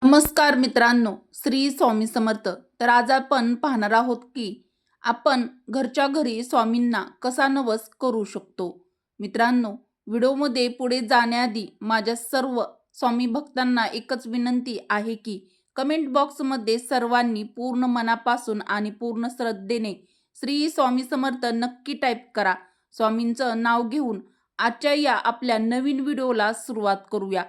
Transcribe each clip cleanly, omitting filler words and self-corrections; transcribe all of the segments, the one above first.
नमस्कार मित्रांनो, श्री स्वामी समर्थ. तर आज आपण पाहणार आहोत की आपण घरच्या घरी स्वामींना कसा नवस करू शकतो. मित्रांनो, व्हिडिओमध्ये पुढे जाण्याआधी माझ्या सर्व स्वामी भक्तांना एकच विनंती आहे की कमेंट बॉक्समध्ये सर्वांनी पूर्ण मनापासून आणि पूर्ण श्रद्धेने श्री स्वामी समर्थ नक्की टाईप करा. स्वामींचं नाव घेऊन आजच्या या आपल्या नवीन व्हिडिओला सुरुवात करूया.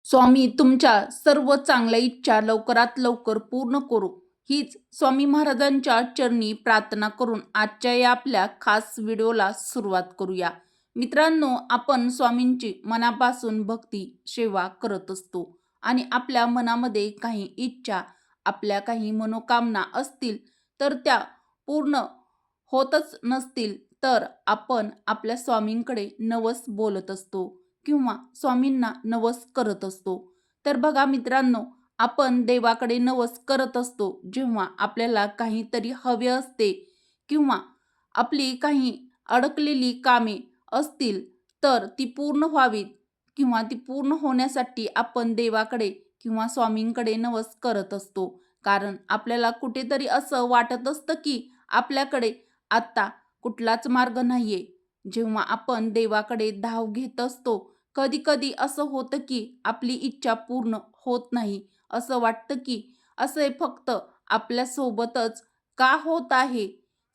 स्वामी तुमच्या सर्व चांगल्या इच्छा लवकरात लवकर पूर्ण करू हीच स्वामी महाराजांच्या चरणी प्रार्थना करून आजच्या या आपल्या खास व्हिडिओला सुरुवात करूया. मित्रांनो, आपण स्वामींची मनापासून भक्ती सेवा करत असतो आणि आपल्या मनामध्ये काही इच्छा, आपल्या काही मनोकामना असतील तर त्या पूर्ण होतच नसतील तर आपण आपल्या स्वामींकडे नवस बोलत असतो किंवा स्वामींना नवस करत असतो. तर बघा मित्रांनो, आपण देवाकडे नवस करत असतो जेव्हा आपल्याला काहीतरी हवे असते किंवा आपली काही अडकलेली कामे असतील तर ती पूर्ण व्हावीत किंवा ती पूर्ण होण्यासाठी आपण देवाकडे किंवा स्वामींकडे नवस करत असतो. कारण आपल्याला कुठेतरी असं वाटत असतं की आपल्याकडे आत्ता कुठलाच मार्ग नाहीये. जेव्हा आपण देवाकडे धाव घेत असतो, कधी कधी असं होतं की आपली इच्छा पूर्ण होत नाही. असं वाटतं की असे फक्त आपल्यासोबतच का होत आहे.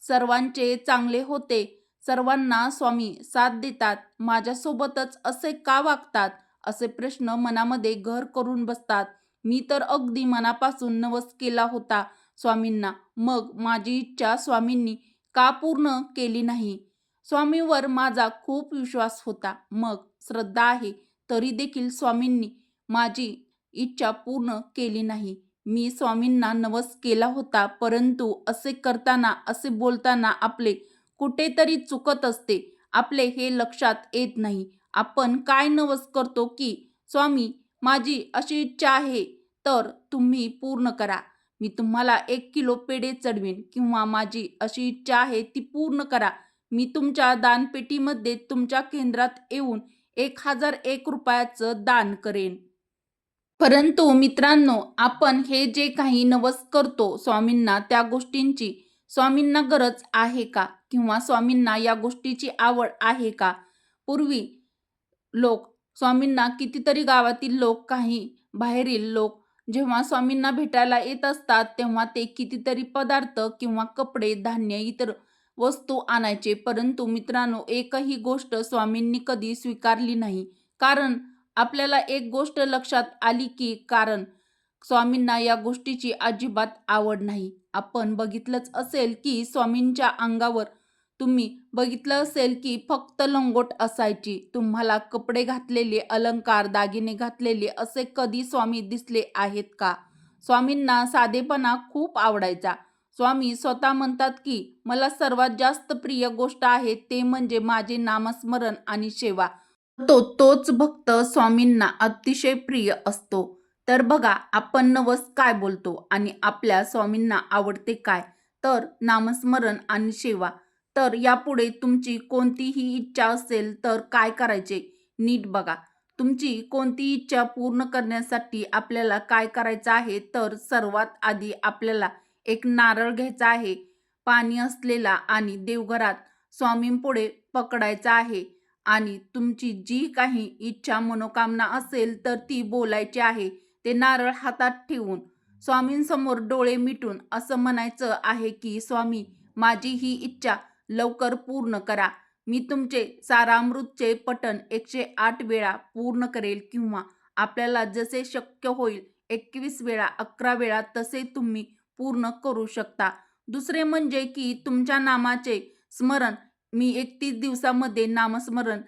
सर्वांचे चांगले होते, सर्वांना स्वामी साथ देतात, माझ्यासोबतच असे का वागतात, असे प्रश्न मनामध्ये घर करून बसतात. मी तर अगदी मनापासून नवस केला होता स्वामींना, मग माझी इच्छा स्वामींनी का पूर्ण केली नाही. स्वामींवर माझा खूप विश्वास होता, मग श्रद्धा आहे, तरी देखील स्वामींनी माझी इच्छा पूर्ण केली नाही. मी स्वामींना नवस केला होता, परंतु असे करताना, असे बोलताना आपले कुठेतरी चुकत असते. आपले हे लक्षात येत नाही. आपण काय नवस करतो की स्वामी, माझी अशी इच्छा आहे तर तुम्ही पूर्ण करा. मी तुम्हाला 1 किलो पेढे चढवीन किंवा माझी अशी इच्छा आहे ती पूर्ण करा. मी तुमच्या दानपेटीमध्ये तुमच्या केंद्रात येऊन 1001 रुपयाचं दान करेन. परंतु मित्रांनो, आपण हे जे काही नवस करतो स्वामींना, त्या गोष्टींची स्वामींना गरज आहे का? किंवा स्वामींना या गोष्टीची आवड आहे का? पूर्वी लोक स्वामींना, कितीतरी गावातील लोक, काही बाहेरील लोक जेव्हा स्वामींना भेटायला येत असतात तेव्हा ते कितीतरी पदार्थ किंवा कपडे, धान्य, इतर वस्तू आणायचे. परंतु मित्रांनो, एकही गोष्ट स्वामींनी कधी स्वीकारली नाही. कारण आपल्याला एक गोष्ट लक्षात आली की कारण स्वामींना या गोष्टीची अजिबात आवड नाही. आपण बघितलंच असेल की स्वामींच्या अंगावर तुम्ही बघितलं असेल की फक्त लंगोट असायची. तुम्हाला कपडे घातलेले, अलंकार, दागिने घातलेले असे कधी स्वामी दिसले आहेत का? स्वामींना साधेपणा खूप आवडायचा. स्वामी स्वतः म्हणतात की मला सर्वात जास्त प्रिय गोष्ट आहे ते म्हणजे माझे नामस्मरण आणि सेवा. तोच भक्त स्वामींना अतिशय प्रिय असतो. तर बघा, आपण नवस काय बोलतो आणि आपल्या स्वामींना आवडते काय? तर नामस्मरण आणि सेवा. तर यापुढे तुमची कोणतीही इच्छा असेल तर काय करायचे नीट बघा. तुमची कोणती इच्छा पूर्ण करण्यासाठी आपल्याला काय करायचं आहे, तर सर्वात आधी आपल्याला एक नारळ घ्यायचा आहे, पाणी असलेला, आणि देवघरात स्वामींपुढे पकडायचा आहे आणि तुमची जी काही इच्छा, मनोकामना असेल तर ती बोलायची आहे. ते नारळ हातात ठेवून स्वामींसमोर डोळे मिटून असं म्हणायचं आहे की स्वामी, माझी ही इच्छा लवकर पूर्ण करा. मी तुमचे सारामृतचे पठण 108 वेळा पूर्ण करेल किंवा आपल्याला जसे शक्य होईल 21 वेळा, 11 वेळा तसे तुम्ही पूर्ण करू शकता. दुसरे म्हणजे की तुमच्या नामाचे स्मरण मी 31 दिवसामध्ये नामस्मरण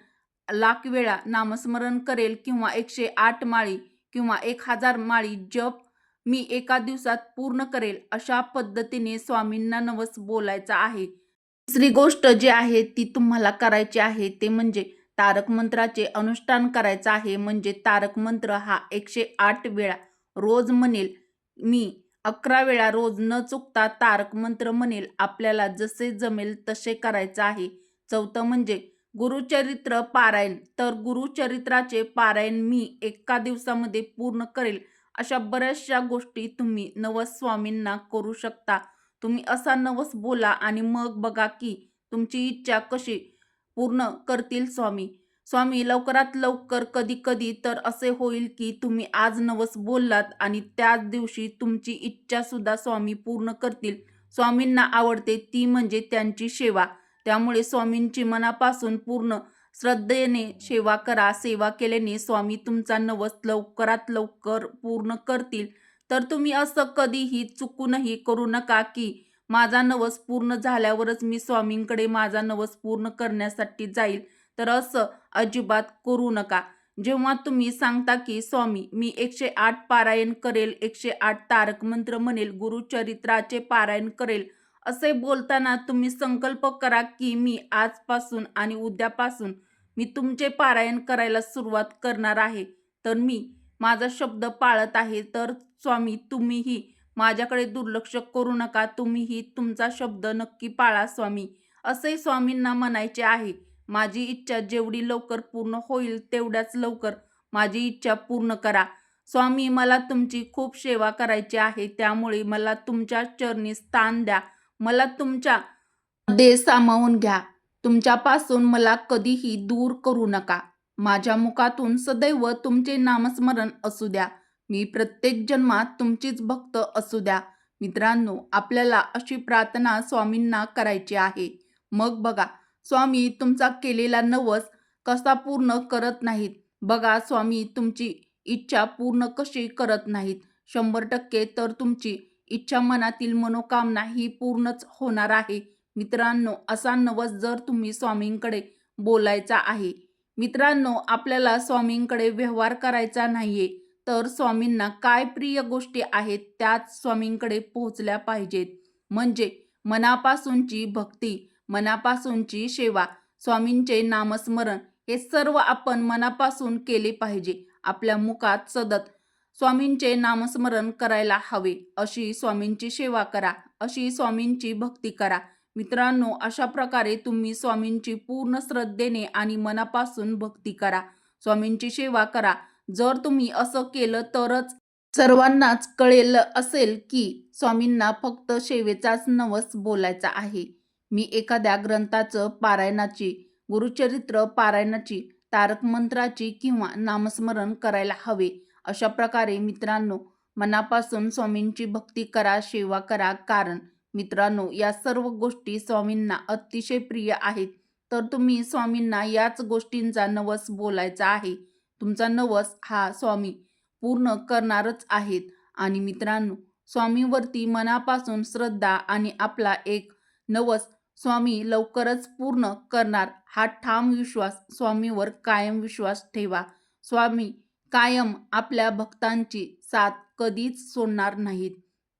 लाख वेळा नामस्मरण करेल किंवा 108 माळी किंवा 1000 माळी जप मी एका दिवसात पूर्ण करेल. अशा पद्धतीने स्वामींना नवस बोलायचा आहे. तिसरी गोष्ट जी आहे ती तुम्हाला करायची आहे ते म्हणजे तारक मंत्राचे अनुष्ठान करायचं आहे. म्हणजे तारक मंत्र हा 108 वेळा रोज म्हणेल. मी 11 वेळा रोज न चुकता तारक मंत्र म्हणेल. आपल्याला जसे जमेल तसे करायचं आहे. चौथं म्हणजे गुरुचरित्र पारायण. तर गुरुचरित्राचे पारायण मी एका दिवसामध्ये पूर्ण करेल अशा बऱ्याचशा गोष्टी तुम्ही नवस स्वामींना करू शकता. तुम्ही असा नवस बोला आणि मग बघा की तुमची इच्छा कशी पूर्ण करतील स्वामी. स्वामी लवकरात लवकर कधी-कधी तर असे होईल की तुम्ही आज नवस बोललात आणि त्याच दिवशी तुमची इच्छासुद्धा स्वामी पूर्ण करतील. स्वामींना आवडते ती म्हणजे त्यांची सेवा. त्यामुळे स्वामींची मनापासून पूर्ण श्रद्धेने सेवा करा. सेवा केल्याने स्वामी तुमचा नवस लवकरात लवकर पूर्ण करतील. तर तुम्ही असं कधीही चुकूनही करू नका की माझा नवस पूर्ण झाल्यावरच मी स्वामींकडे माझा नवस पूर्ण करण्यासाठी जाईल. तर असं अजिबात करू नका. जेव्हा तुम्ही सांगता की स्वामी मी 108 पारायण करेल, 108 तारक मंत्र म्हणेल, गुरुचरित्राचे पारायण करेल, असे बोलताना तुम्ही संकल्प करा की मी आजपासून आणि उद्यापासून मी तुमचे पारायण करायला सुरुवात करणार आहे. तर मी माझा शब्द पाळत आहे. तर स्वामी तुम्हीही माझ्याकडे दुर्लक्ष करू नका. तुम्हीही तुमचा शब्द नक्की पाळा स्वामी, असे स्वामींना म्हणायचे आहे. माझी इच्छा जेवढी लवकर पूर्ण होईल तेवढ्याच लवकर माझी इच्छा पूर्ण करा. स्वामी मला तुमची खूप सेवा करायची आहे. त्यामुळे मला तुमच्या चरणी स्थान द्या. मला तुमच्यामध्ये सामावून घ्या. तुमच्यापासून मला कधीही दूर करू नका. माझ्या मुखातून सदैव तुमचे नामस्मरण असू द्या. मी प्रत्येक जन्मात तुमचीच भक्त असू द्या. मित्रांनो, आपल्याला अशी प्रार्थना स्वामींना करायची आहे. मग बघा स्वामी तुमचा केलेला नवस कसा पूर्ण करत नाहीत. बघा स्वामी तुमची इच्छा पूर्ण कशी करत नाहीत. 100% तर तुमची इच्छा मनातील मनोकामना ही पूर्णच होणार आहे. मित्रांनो, असा नवस जर तुम्ही स्वामींकडे बोलायचा आहे. मित्रांनो, आपल्याला स्वामींकडे व्यवहार करायचा नाहीये. तर स्वामींना काय प्रिय गोष्टी आहेत त्याच स्वामींकडे पोहोचल्या पाहिजेत. म्हणजे मनापासूनची भक्ती, मनापासूनची सेवा, स्वामींचे नामस्मरण हे सर्व आपण मनापासून केले पाहिजे. आपल्या मुखात सतत स्वामींचे नामस्मरण करायला हवे. अशी स्वामींची सेवा करा, अशी स्वामींची भक्ती करा. मित्रांनो, अशा प्रकारे तुम्ही स्वामींची पूर्ण श्रद्धेने आणि मनापासून भक्ती करा. स्वामींची सेवा करा. जर तुम्ही असं केलं तरच सर्वांनाच कळेल असेल की स्वामींना फक्त सेवेचाच नवस बोलायचा आहे. मी एखाद्या ग्रंथाचं पारायणाची, गुरुचरित्र पारायणाची, तारक मंत्राची किंवा नामस्मरण करायला हवे. अशा प्रकारे मित्रांनो मनापासून स्वामींची भक्ती करा, सेवा करा. कारण मित्रांनो या सर्व गोष्टी स्वामींना अतिशय प्रिय आहेत. तर तुम्ही स्वामींना याच गोष्टींचा नवस बोलायचा आहे. तुमचा नवस हा स्वामी पूर्ण करणारच आहेत. आणि मित्रांनो स्वामींवरती मनापासून श्रद्धा आणि आपला एक नवस स्वामी लवकरच पूर्ण करणार हा ठाम विश्वास, स्वामीवर कायम विश्वास ठेवा. स्वामी कायम आपल्या भक्तांची साथ कधीच सोडणार नाहीत.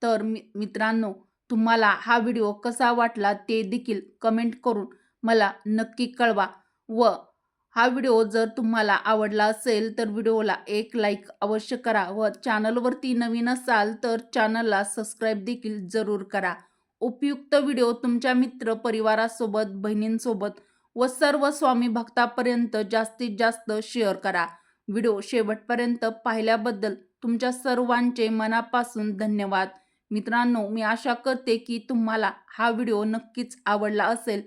तर मित्रांनो, तुम्हाला हा व्हिडिओ कसा वाटला ते देखील कमेंट करून मला नक्की कळवा. व हा व्हिडिओ जर तुम्हाला आवडला असेल तर व्हिडिओला एक लाईक अवश्य करा. व चॅनलवरती नवीन असाल तर चॅनलला सबस्क्राईब देखील जरूर करा. उपयुक्त व्हिडिओ तुमच्या मित्र परिवारासोबत, बहिणींसोबत व सर्व स्वामी भक्तापर्यंत जास्तीत जास्त शेअर करा. व्हिडिओ शेवटपर्यंत पाहिल्याबद्दल तुमच्या सर्वांचे मनापासून धन्यवाद. मित्रांनो, मी आशा करते की तुम्हाला हा व्हिडिओ नक्कीच आवडला असेल.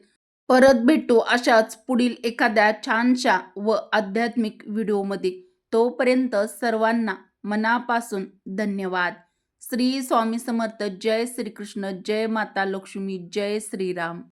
परत भेटू अशाच पुढील एखाद्या छानशा व आध्यात्मिक व्हिडिओमध्ये. तोपर्यंत सर्वांना मनापासून धन्यवाद. श्री स्वामी समर्थ. जय श्रीकृष्ण. जय माता लक्ष्मी. जय श्रीराम.